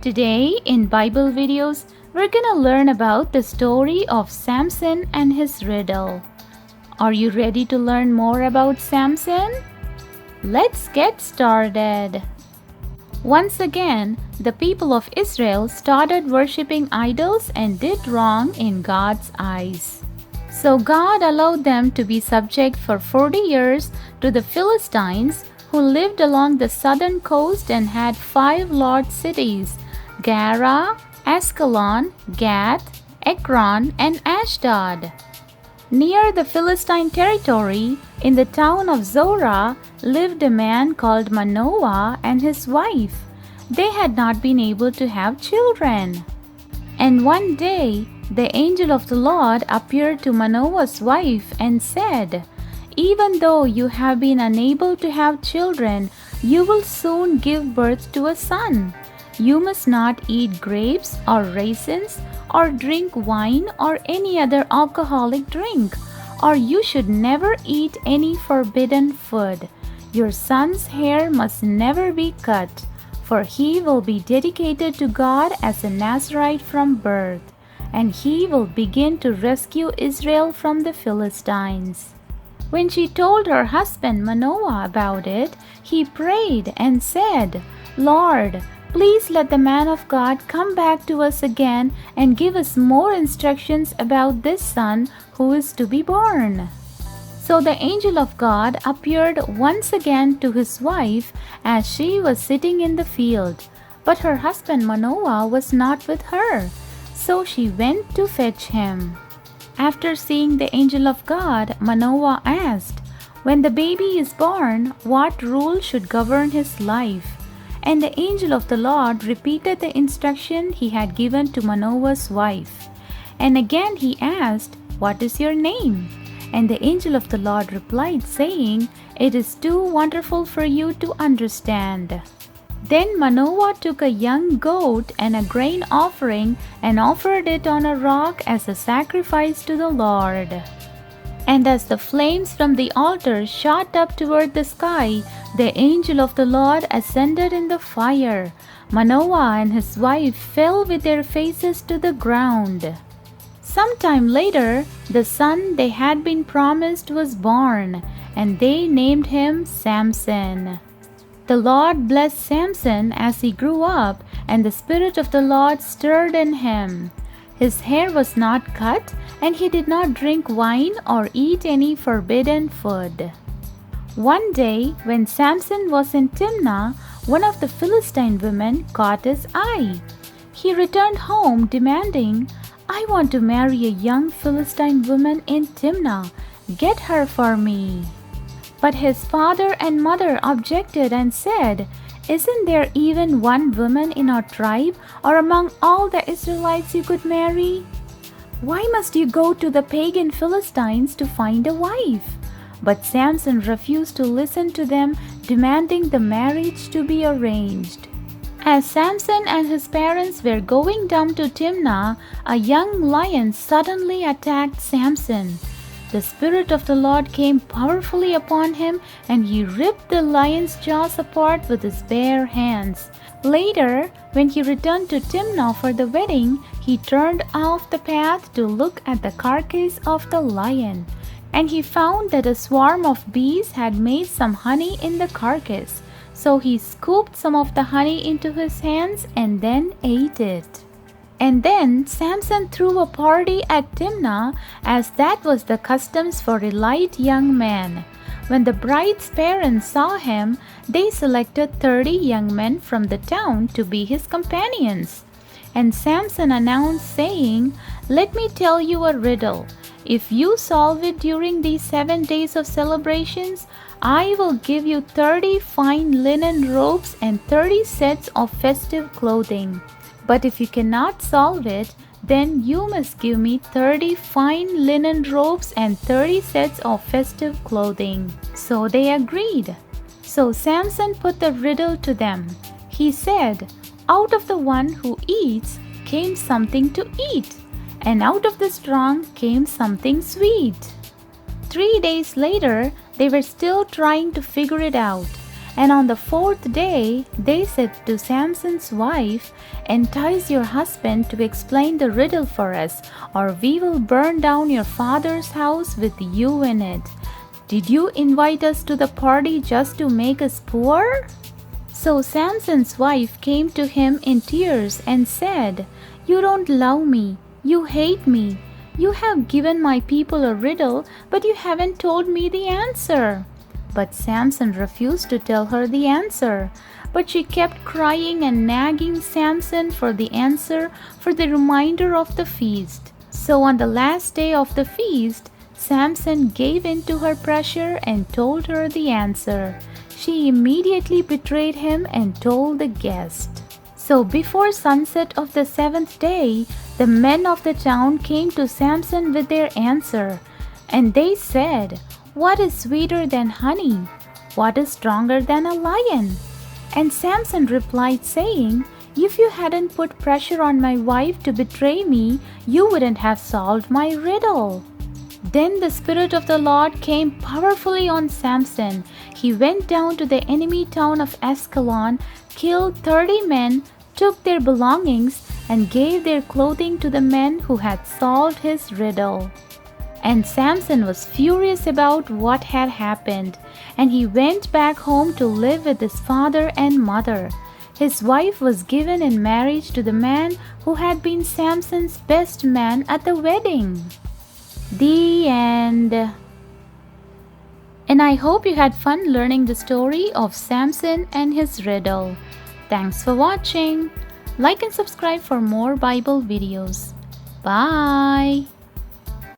Today in Bible videos, we're gonna learn about the story of Samson and his riddle. Are you ready to learn more about Samson? Let's get started. Once again, the people of Israel started worshipping idols and did wrong in God's eyes. So God allowed them to be subject for 40 years to the Philistines, who lived along the southern coast and had 5 large cities: Gara, Ascalon, Gath, Ekron, and Ashdod. Near the Philistine territory, in the town of Zorah, lived a man called Manoah and his wife. They had not been able to have children. And one day, the angel of the Lord appeared to Manoah's wife and said, "Even though you have been unable to have children, you will soon give birth to a son. You must not eat grapes or raisins or drink wine or any other alcoholic drink, or you should never eat any forbidden food. Your son's hair must never be cut, for he will be dedicated to God as a Nazirite from birth, and he will begin to rescue Israel from the Philistines." When she told her husband Manoah about it, he prayed and said, "Lord, please let the man of God come back to us again and give us more instructions about this son who is to be born." So the angel of God appeared once again to his wife as she was sitting in the field. But her husband Manoah was not with her, so she went to fetch him. After seeing the angel of God, Manoah asked, "When the baby is born, what rule should govern his life?" And the angel of the Lord repeated the instruction he had given to Manoah's wife. And again he asked, "What is your name?" And the angel of the Lord replied, saying, "It is too wonderful for you to understand." Then Manoah took a young goat and a grain offering and offered it on a rock as a sacrifice to the Lord. And as the flames from the altar shot up toward the sky, the angel of the Lord ascended in the fire. Manoah and his wife fell with their faces to the ground. Sometime later, the son they had been promised was born, and they named him Samson. The Lord blessed Samson as he grew up, and the Spirit of the Lord stirred in him. His hair was not cut, and he did not drink wine or eat any forbidden food. One day, when Samson was in Timnah, one of the Philistine women caught his eye. He returned home demanding, "I want to marry a young Philistine woman in Timnah. Get her for me." But his father and mother objected and said, "Isn't there even one woman in our tribe or among all the Israelites you could marry? Why must you go to the pagan Philistines to find a wife?" But Samson refused to listen to them, demanding the marriage to be arranged. As Samson and his parents were going down to Timnah, a young lion suddenly attacked Samson. The Spirit of the Lord came powerfully upon him, and he ripped the lion's jaws apart with his bare hands. Later, when he returned to Timnah for the wedding, he turned off the path to look at the carcass of the lion. And he found that a swarm of bees had made some honey in the carcass. So he scooped some of the honey into his hands and then ate it. And then Samson threw a party at Timnah, as that was the customs for elite young men. When the bride's parents saw him, they selected 30 young men from the town to be his companions. And Samson announced, saying, "Let me tell you a riddle. If you solve it during these 7 days of celebrations, I will give you 30 fine linen robes and 30 sets of festive clothing. But if you cannot solve it, then you must give me 30 fine linen robes and 30 sets of festive clothing." So they agreed. So Samson put the riddle to them. He said, "Out of the one who eats came something to eat, and out of the strong came something sweet." 3 days later, they were still trying to figure it out. And on the fourth day, they said to Samson's wife, "Entice your husband to explain the riddle for us, or we will burn down your father's house with you in it. Did you invite us to the party just to make us poor?" So Samson's wife came to him in tears and said, "You don't love me. You hate me. You have given my people a riddle, but you haven't told me the answer." But Samson refused to tell her the answer. But she kept crying and nagging Samson for the answer for the remainder of the feast. So on the last day of the feast, Samson gave in to her pressure and told her the answer. She immediately betrayed him and told the guest. So before sunset of the seventh day, the men of the town came to Samson with their answer. And they said, "What is sweeter than honey? What is stronger than a lion?" And Samson replied, saying, "If you hadn't put pressure on my wife to betray me, you wouldn't have solved my riddle." Then the Spirit of the Lord came powerfully on Samson. He went down to the enemy town of Ascalon, killed 30 men, took their belongings, and gave their clothing to the men who had solved his riddle. And Samson was furious about what had happened, and he went back home to live with his father and mother. His wife was given in marriage to the man who had been Samson's best man at the wedding. The end. And I hope you had fun learning the story of Samson and his riddle. Thanks for watching. Like and subscribe for more Bible videos. Bye.